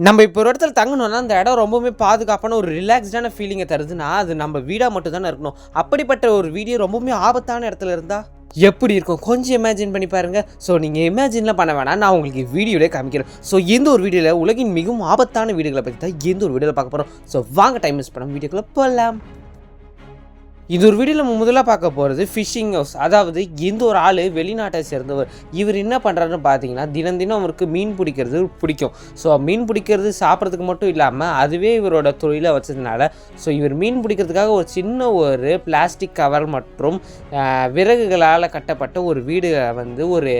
நம்ம இப்போ ஒரு இடத்துல தங்கணும்னா அந்த இடம் ரொம்பவுமே பாதுகாப்பான ஒரு ரிலாக்ஸ்டான ஃபீலிங்கை தருதுன்னா அது நம்ம வீடாக மட்டும் தானே இருக்கணும். அப்படிப்பட்ட ஒரு வீடியோ ரொம்பவுமே ஆபத்தான இடத்துல இருந்தால் எப்படி இருக்கும் கொஞ்சம் இமேஜின் பண்ணி பாருங்கள். ஸோ நீங்கள் இமேஜின்லாம் பண்ண வேணாம், நான் உங்களுக்கு வீடியோலே காமிக்கிறேன். ஸோ எந்த ஒரு வீடியோவில் உலகின் மிகவும் ஆபத்தான வீடுகளை பற்றி தான் எந்த ஒரு வீடியோவில் பார்க்க போகிறோம். ஸோ வாங்க டைம் மிஸ் பண்ண வீடியோக்குள்ளே போகலாம். இது ஒரு வீடியோவில் நம்ம முதல்ல பார்க்க போகிறது ஃபிஷிங் ஹவுஸ். அதாவது எந்த ஒரு ஆள் வெளிநாட்டை சேர்ந்தவர் இவர் என்ன பண்ணுறாருன்னு பார்த்தீங்கன்னா தினம் தினம் அவருக்கு மீன் பிடிக்கிறது பிடிக்கும். ஸோ மீன் பிடிக்கிறது சாப்பிட்றதுக்கு மட்டும் இல்லாமல் அதுவே இவரோட தொழிலை வச்சதுனால ஸோ இவர் மீன் பிடிக்கிறதுக்காக ஒரு சின்ன ஒரு பிளாஸ்டிக் கவர் மற்றும் விறகுகளால் கட்டப்பட்ட ஒரு வீடு வந்து ஒரு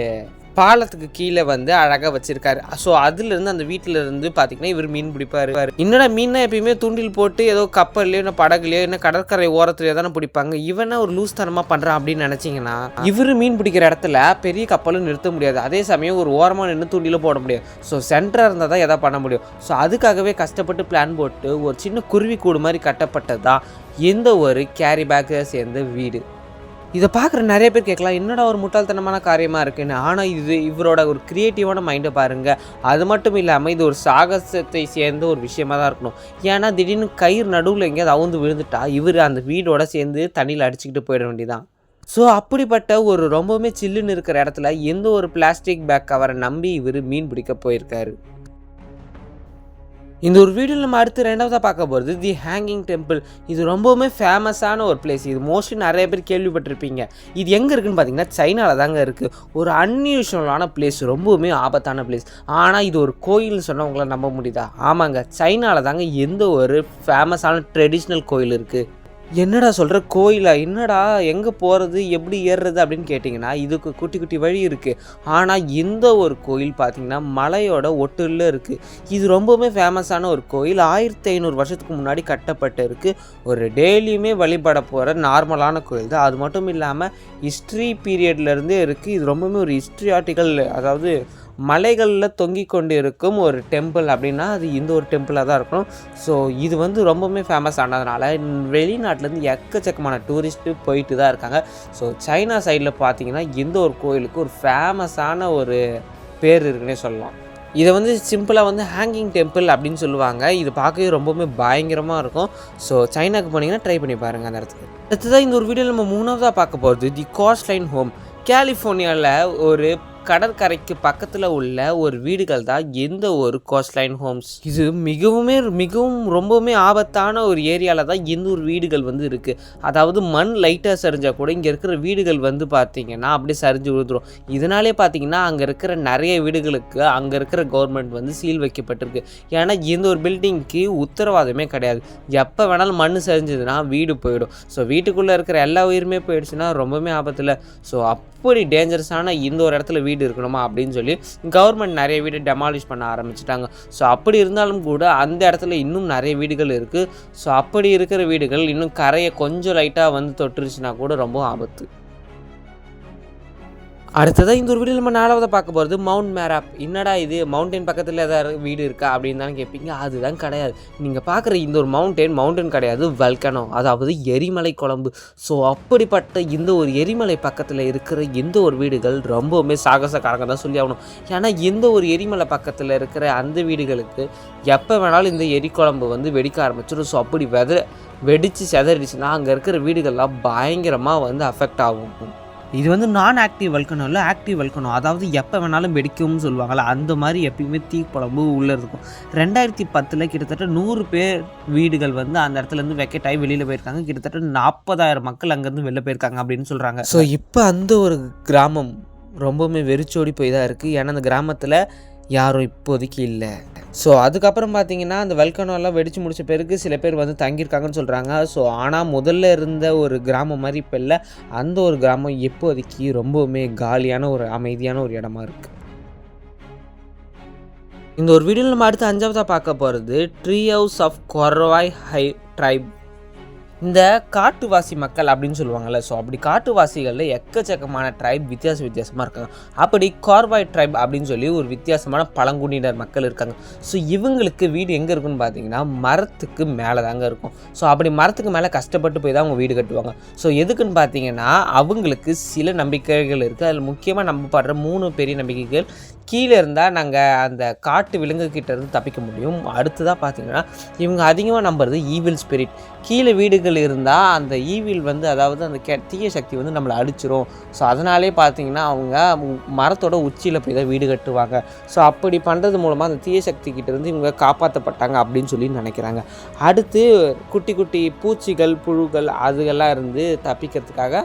பாலத்துக்கு கீழே வந்து அழகாக வச்சுருக்காரு. ஸோ அதுலேருந்து அந்த வீட்டிலேருந்து பார்த்தீங்கன்னா இவர் மீன் பிடிப்பார். என்னடா மீன்னா எப்பயுமே தூண்டில் போட்டு ஏதோ கப்பல்லையோ இல்லை படகுலையோ என்ன கடற்கரை ஓரத்துலையோ தானே பிடிப்பாங்க, இவனை ஒரு லூஸ் தனமாக பண்ணுறான் அப்படின்னு நினச்சிங்கன்னா இவர் மீன் பிடிக்கிற இடத்துல பெரிய கப்பலும் நிறுத்த முடியாது. அதே சமயம் ஒரு ஓரமாக நின்று தூண்டிலும் போட முடியாது. ஸோ சென்டராக இருந்தால் தான் எதாவது பண்ண முடியும். ஸோ அதுக்காகவே கஷ்டப்பட்டு பிளான் போட்டு ஒரு சின்ன குருவி கூடு மாதிரி கட்டப்பட்டது தான் எந்த ஒரு கேரி பேக்கை சேர்ந்த வீடு. இதை பார்க்குற நிறைய பேர் கேட்கலாம், என்னடா ஒரு முட்டாள்தனமான காரியமாக இருக்குன்னு. ஆனால் இது இவரோட ஒரு க்ரியேட்டிவான மைண்டை பாருங்கள். அது மட்டும் இல்லாமல் இது ஒரு சாகசத்தை சேர்ந்த ஒரு விஷயமாக தான் இருக்கணும். ஏன்னா திடீர்னு கயிறு நடுவில் எங்கேயாவது அவுந்து விழுந்துட்டா இவர் அந்த வீடோட சேர்ந்து தண்ணியில் அடிச்சுக்கிட்டு போயிட வேண்டியதான். ஸோ அப்படிப்பட்ட ஒரு ரொம்பவுமே சில்லுன்னு இருக்கிற இடத்துல எந்த ஒரு பிளாஸ்டிக் பேக் கவரை நம்பி இவர் மீன் பிடிக்க போயிருக்காரு. இந்த ஒரு வீடியோவில் நம்ம அடுத்து ரெண்டாவதாக பார்க்க போகிறது தி ஹேங்கிங் டெம்பிள். இது ரொம்பவுமே ஃபேமஸான ஒரு பிளேஸ். இது மோஸ்ட்லி நிறைய பேர் கேள்விப்பட்டிருப்பீங்க. இது எங்கே இருக்குதுன்னு பார்த்தீங்கன்னா சைனாவில் தாங்க இருக்குது. ஒரு அன்யூஷுவலான பிளேஸ், ரொம்பவுமே ஆபத்தான பிளேஸ். ஆனால் இது ஒரு கோயில்னு சொன்னால் உங்களால் நம்ப முடியுதா? ஆமாங்க, சைனாவில் தாங்க எந்த ஒரு ஃபேமஸான ட்ரெடிஷ்னல் கோயில் இருக்குது. என்னடா சொல்கிற, கோயிலா? என்னடா எங்கே போகிறது எப்படி ஏறுறது அப்படின்னு கேட்டிங்கன்னா இதுக்கு குட்டி குட்டி வழி இருக்குது. ஆனால் இந்த ஒரு கோயில் பார்த்திங்கன்னா மலையோட ஒட்டுல இருக்குது. இது ரொம்பவுமே ஃபேமஸான ஒரு கோயில். 1500 வருஷத்துக்கு முன்னாடி கட்டப்பட்டு இருக்குது. ஒரு டெய்லியுமே வழிபட போகிற நார்மலான கோயில் தான். அது மட்டும் இல்லாமல் ஹிஸ்ட்ரி பீரியட்லேருந்தே இருக்குது. இது ரொம்பவுமே ஒரு ஹிஸ்ட்ரியாட்டிக்கல், அதாவது மலைகளில் தொங்கி கொண்டு இருக்கும் ஒரு டெம்பிள் அப்படின்னா அது இந்த ஒரு டெம்பிளாக தான் இருக்கணும். ஸோ இது வந்து ரொம்பவுமே ஃபேமஸ் ஆனதுனால வெளிநாட்டிலேருந்து எக்கச்சக்கமான டூரிஸ்ட்டு போயிட்டு தான் இருக்காங்க. ஸோ சைனா சைடில் பார்த்தீங்கன்னா இந்த ஒரு கோயிலுக்கு ஒரு ஃபேமஸான ஒரு பேர் இருக்குன்னே சொல்லலாம். இதை வந்து சிம்பிளாக வந்து ஹேங்கிங் டெம்பிள் அப்படின்னு சொல்லுவாங்க. இது பார்க்கவே ரொம்பவுமே பயங்கரமாக இருக்கும். ஸோ சைனாக்கு போனீங்கன்னா ட்ரை பண்ணி பாருங்கள் அந்த இடத்துக்கு. அடுத்ததான் இந்த ஒரு வீடியோவில் நம்ம மூணாவதாக பார்க்க போகிறது தி கோஸ்ட்லைன் ஹோம். கலிஃபோர்னியாவில் ஒரு கடற்கரைக்கு பக்கத்தில் உள்ள ஒரு வீடுகள் தான் எந்த ஒரு கோஸ்ட்லைன் ஹோம்ஸ். இது மிகவும் ரொம்பவுமே ஆபத்தான ஒரு ஏரியாவில் தான் எந்த ஒரு வீடுகள் வந்து இருக்குது. அதாவது மண் லைட்டாக சரிஞ்சால் கூட இங்கே இருக்கிற வீடுகள் வந்து பார்த்திங்கன்னா அப்படியே சரிஞ்சு விழுந்துடும். இதனாலே பார்த்திங்கன்னா அங்கே இருக்கிற நிறைய வீடுகளுக்கு அங்கே இருக்கிற கவர்மெண்ட் வந்து சீல் வைக்கப்பட்டிருக்கு. ஏன்னா எந்த ஒரு பில்டிங்க்கு உத்தரவாதமே கிடையாது. எப்போ வேணாலும் மண் சரிஞ்சதுன்னா வீடு போயிடும். ஸோ வீட்டுக்குள்ளே இருக்கிற எல்லா உயிருமே போயிடுச்சுன்னா ரொம்பவுமே ஆபத்தில். ஸோ அப்படி டேஞ்சரஸான இந்த ஒரு இடத்துல வீடு இருக்கணுமா அப்படின்னு சொல்லி கவர்மெண்ட் நிறைய வீடு டெமாலிஷ் பண்ண ஆரம்பிச்சிட்டாங்க. ஸோ அப்படி இருந்தாலும் கூட அந்த இடத்துல இன்னும் நிறைய வீடுகள் இருக்குது. ஸோ அப்படி இருக்கிற வீடுகள் இன்னும் கரையை கொஞ்சம் லைட்டாக வந்து தொட்டுருச்சுன்னா கூட ரொம்ப ஆபத்து. அடுத்ததாக இந்த ஒரு வீடியோ நம்ம நாலாவதாக பார்க்க போகிறது மவுண்ட் மேராப். என்னடா இது மவுண்டைன் பக்கத்தில் ஏதாவது வீடு இருக்கா அப்படின்னு தானே கேட்பீங்க. அதுதான் கிடையாது. நீங்கள் பார்க்குற இந்த ஒரு மவுண்டன் கிடையாது, வல்கனோ, அதாவது எரிமலை குழம்பு. ஸோ அப்படிப்பட்ட இந்த ஒரு எரிமலை பக்கத்தில் இருக்கிற எந்த ஒரு வீடுகள் ரொம்பவுமே சாகசக்காரங்க தான் சொல்லி ஆகணும். ஏன்னா எந்த ஒரு எரிமலை பக்கத்தில் இருக்கிற அந்த வீடுகளுக்கு எப்போ வேணாலும் இந்த எரிக்குழம்பு வந்து வெடிக்க ஆரம்பிச்சிடும். ஸோ அப்படி வெடித்து செதறிடுச்சுன்னா அங்கே இருக்கிற வீடுகள்லாம் பயங்கரமாக வந்து அஃபெக்ட் ஆகும். இது வந்து நான் ஆக்டிவ் வல்கனோ இல்லை, ஆக்டிவ் வல்கனோ. அதாவது எப்போ வேணாலும் வெடிக்கும்னு சொல்லுவாங்கள்ல, அந்த மாதிரி எப்பயுமே தீக்குழம்பு உள்ளே இருக்கும். 2010 கிட்டத்தட்ட 100 பேர் வீடுகள் வந்து அந்த இடத்துலேருந்து வெக்கெட் ஆகி வெளியில் போயிருக்காங்க. கிட்டத்தட்ட 40,000 மக்கள் அங்கேருந்து வெளில போயிருக்காங்க அப்படின்னு சொல்கிறாங்க. ஸோ இப்போ அந்த ஒரு கிராமம் ரொம்பவுமே வெறிச்சோடி போய் தான் இருக்குது. ஏன்னா அந்த கிராமத்தில் யாரும் இப்போதைக்கு இல்லை. ஸோ அதுக்கப்புறம் பார்த்தீங்கன்னா அந்த வல்கனோலாம் வெடித்து முடித்த பிறகு சில பேர் வந்து தங்கியிருக்காங்கன்னு சொல்கிறாங்க. ஸோ ஆனால் முதல்ல இருந்த ஒரு கிராமம் மாதிரி இப்போ இல்லை. அந்த ஒரு கிராமம் இப்போதைக்கு ரொம்பவுமே காலியான ஒரு அமைதியான ஒரு இடமா இருக்குது. இந்த ஒரு வீடியோவில் நம்ம அடுத்து 5ஆவதாக பார்க்க போகிறது ட்ரீ ஹவுஸ் ஆஃப் கொர்வாய் ஹை ட்ரைப். இந்த காட்டுவாசி மக்கள் அப்படின்னு சொல்லுவாங்கள்ல, ஸோ அப்படி காட்டுவாசிகளில் எக்கச்சக்கமான ட்ரைப் வித்தியாசமாக இருக்காங்க. அப்படி கார்வாய் ட்ரைப் அப்படின்னு சொல்லி ஒரு வித்தியாசமான பழங்குடியினர் மக்கள் இருக்காங்க. ஸோ இவங்களுக்கு வீடு எங்கே இருக்குன்னு பார்த்தீங்கன்னா மரத்துக்கு மேலே தாங்க இருக்கும். ஸோ அப்படி மரத்துக்கு மேலே கஷ்டப்பட்டு போய் தான் அவங்க வீடு கட்டுவாங்க. ஸோ எதுக்குன்னு பார்த்தீங்கன்னா அவங்களுக்கு சில நம்பிக்கைகள் இருக்குது. அதில் முக்கியமாக நம்பப்படுற 3 பெரிய நம்பிக்கைகள் கீழே இருந்தால் நாங்கள் அந்த காட்டு விலங்குகிட்ட இருந்து தப்பிக்க முடியும். அடுத்ததாக பார்த்தீங்கன்னா இவங்க அதிகமாக நம்புறது ஈவில் ஸ்பிரிட். கீழே வீடுகள் இருந்தால் அந்த ஈவில் வந்து அதாவது அந்த தீய சக்தி வந்து நம்மளை அடிச்சிரும். ஸோ அதனாலே பார்த்தீங்கன்னா அவங்க மரத்தோட உச்சியில் போய் தான் வீடு கட்டுவாங்க. ஸோ அப்படி பண்ணுறது மூலமாக அந்த தீய சக்திக்கிட்ட இருந்து இவங்க காப்பாற்றப்பட்டாங்க அப்படின்னு சொல்லி நினைக்கிறாங்க. அடுத்து குட்டி குட்டி பூச்சிகள் புழுக்கள் அதுகெல்லாம் இருந்து தப்பிக்கிறதுக்காக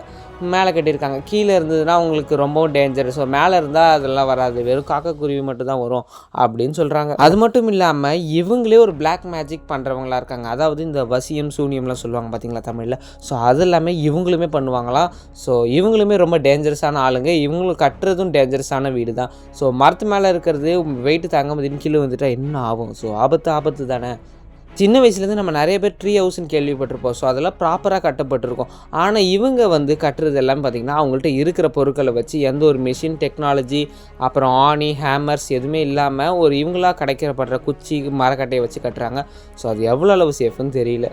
மேலே கட்டியிருக்காங்க. கீழே இருந்ததுன்னா அவங்களுக்கு ரொம்பவும் டேஞ்சர். ஸோ மேலே இருந்தால் அதெல்லாம் வராது, வெறும் காக்கக்குருவி மட்டும் தான் வரும் அப்படின்னு சொல்கிறாங்க. அது மட்டும் இல்லாமல் இவங்களே ஒரு பிளாக் மேஜிக் பண்ணுறவங்களா இருக்காங்க. அதாவது இந்த வசியம் சூனியம்லாம் சொல்லுவாங்க பார்த்தீங்களா தமிழில். ஸோ அது எல்லாமே இவங்களுமே பண்ணுவாங்களாம். ஸோ இவங்களுமே ரொம்ப டேஞ்சரஸான ஆளுங்க. இவங்களுக்கு கட்டுறதும் டேஞ்சரஸான வீடு தான். ஸோ மரத்து மேலே இருக்கிறது வெயிட்டு தாங்க முடியும்னு கீழே வந்துட்டால் என்ன ஆகும்? ஸோ ஆபத்து தானே. சின்ன வயசுலேருந்து நம்ம நிறைய பேர் ட்ரீ ஹவுஸ்ன்னு கேள்விப்பட்டிருப்போம். ஸோ அதெல்லாம் ப்ராப்பராக கட்டப்பட்டிருக்கும். ஆனால் இவங்க வந்து கட்டுறது எல்லாம் பார்த்திங்கன்னா அவங்கள்ட்ட இருக்கிற பொருட்களை வச்சு எந்த ஒரு மிஷின் டெக்னாலஜி அப்புறம் ஆணி ஹேமர்ஸ் எதுவுமே இல்லாமல் ஒரு இவங்களாக கிடைக்கப்படுற குச்சி மரக்கட்டையை வச்சு கட்டுறாங்க. ஸோ அது எவ்வளோ அளவு சேஃப்னு தெரியல.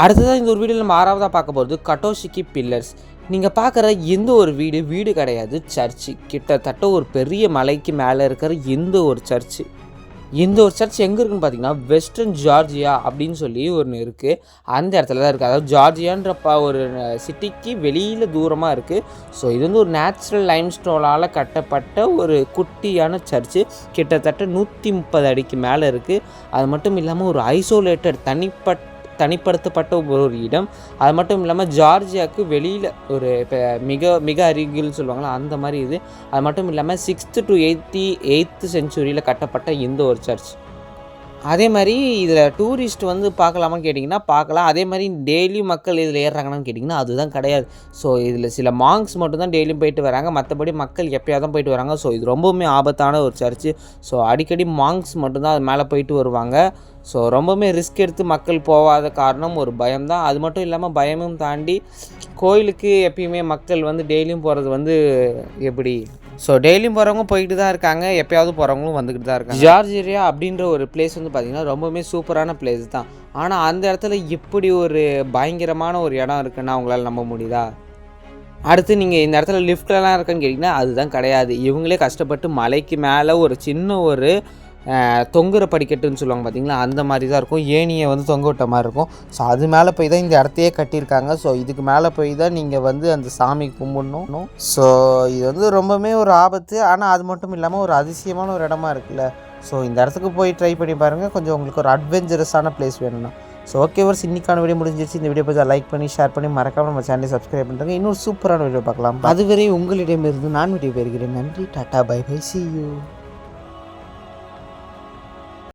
அடுத்ததாக இந்த ஒரு வீடியோவில் நம்ம 6வதாக பார்க்க போகிறது கட்டோஷிக்கி பில்லர்ஸ். நீங்கள் பார்க்குற எந்த ஒரு வீடு கிடையாது, சர்ச்சு. கிட்டத்தட்ட ஒரு பெரிய மலைக்கு மேலே இருக்கிற எந்த ஒரு சர்ச்சு. இந்த ஒரு சர்ச் எங்கே இருக்குன்னு பார்த்தீங்கன்னா வெஸ்டர்ன் ஜார்ஜியா அப்படின்னு சொல்லி ஒன்று இருக்குது. அந்த இடத்துல தான் இருக்குது. அதாவது ஜார்ஜியான்ற ஒரு சிட்டிக்கு வெளியில் தூரமாக இருக்குது. ஸோ இது வந்து ஒரு நேச்சுரல் லைம்ஸ்டோனால் கட்டப்பட்ட ஒரு குட்டியான சர்ச்சு. கிட்டத்தட்ட 130 அடிக்கு மேலே இருக்குது. அது மட்டும் இல்லாமல் ஒரு ஐசோலேட்டட் தனிப்படுத்தப்பட்ட ஒரு இடம். அது மட்டும் இல்லாமல் ஜார்ஜியாவுக்கு வெளியில் ஒரு இப்போ மிக அருகில் சொல்லுவாங்களா அந்த மாதிரி இது. அது மட்டும் இல்லாமல் 6th to 8th செஞ்சுரியில் கட்டப்பட்ட இந்த ஒரு சர்ச். அதே மாதிரி இதில் டூரிஸ்ட் வந்து பார்க்கலாமான்னு கேட்டிங்கன்னா பார்க்கலாம். அதே மாதிரி டெய்லியும் மக்கள் இதில் ஏறுறாங்கன்னு கேட்டிங்கன்னா அதுதான் கிடையாது. ஸோ இதில் சில மாங்க்ஸ் மட்டும் தான் டெய்லியும் போயிட்டு வராங்க, மற்றபடி மக்கள் எப்போயாவது தான் போயிட்டு வராங்க. ஸோ இது ரொம்பவுமே ஆபத்தான ஒரு சர்ச்சு. ஸோ அடிக்கடி மாங்க்ஸ் மட்டும்தான் அது மேலே போயிட்டு வருவாங்க. ஸோ ரொம்பவுமே ரிஸ்க் எடுத்து மக்கள் போகாத காரணம் ஒரு பயம்தான். அது மட்டும் இல்லாமல் பயமும் தாண்டி கோயிலுக்கு எப்பயுமே மக்கள் வந்து டெய்லியும் போகிறது வந்து எப்படி, ஸோ டெய்லியும் போகிறவங்க போய்கிட்டு தான் இருக்காங்க, எப்போயாவது போகிறவங்களும் வந்துக்கிட்டு தான் இருக்காங்க. ஜார்ஜியா அப்படின்ற ஒரு பிளேஸ் வந்து பார்த்திங்கன்னா ரொம்பவுமே சூப்பரான பிளேஸ் தான். ஆனால் அந்த இடத்துல இப்படி ஒரு பயங்கரமான ஒரு இடம் இருக்குன்னா அவங்களால நம்ப முடியுதா? அடுத்து நீங்கள் இந்த இடத்துல லிஃப்ட்லாம் இருக்குன்னு கேட்டிங்கன்னா அதுதான் கிடையாது. இவங்களே கஷ்டப்பட்டு மலைக்கு மேலே ஒரு சின்ன ஒரு தொங்குற படிக்கட்டுன்னு சொல்லுவாங்க பார்த்தீங்களா, அந்த மாதிரி தான் இருக்கும். ஏணியை வந்து தொங்க விட்ட மாதிரி இருக்கும். ஸோ அது மேலே போய் தான் இந்த இடத்தையே கட்டியிருக்காங்க. ஸோ இதுக்கு மேலே போய் தான் நீங்கள் வந்து அந்த சாமி கும்பிடணும். ஸோ இது வந்து ரொம்பவுமே ஒரு ஆபத்து. ஆனால் அது மட்டும் இல்லாமல் ஒரு அதிசயமான ஒரு இடமா இருக்குல்ல. ஸோ இந்த இடத்துக்கு போய் ட்ரை பண்ணி பாருங்கள். கொஞ்சம் உங்களுக்கு ஒரு அட்வென்ச்சரஸான பிளேஸ் வேணும்னா. ஸோ ஓகே வர்ஸ், இன்னைக்கான வீடியோ முடிஞ்சிருச்சு. இந்த வீடியோ பார்த்து லைக் பண்ணி ஷேர் பண்ணி மறக்காமல் நம்ம சேனலை சப்ஸ்கிரைப் பண்ணுறாங்க. இன்னொரு சூப்பரான வீடியோ பார்க்கலாம். அதுவரை உங்களிடமிருந்து நான் வீடியோ பெறுகிறேன். நன்றி, tata, bye bye, see you.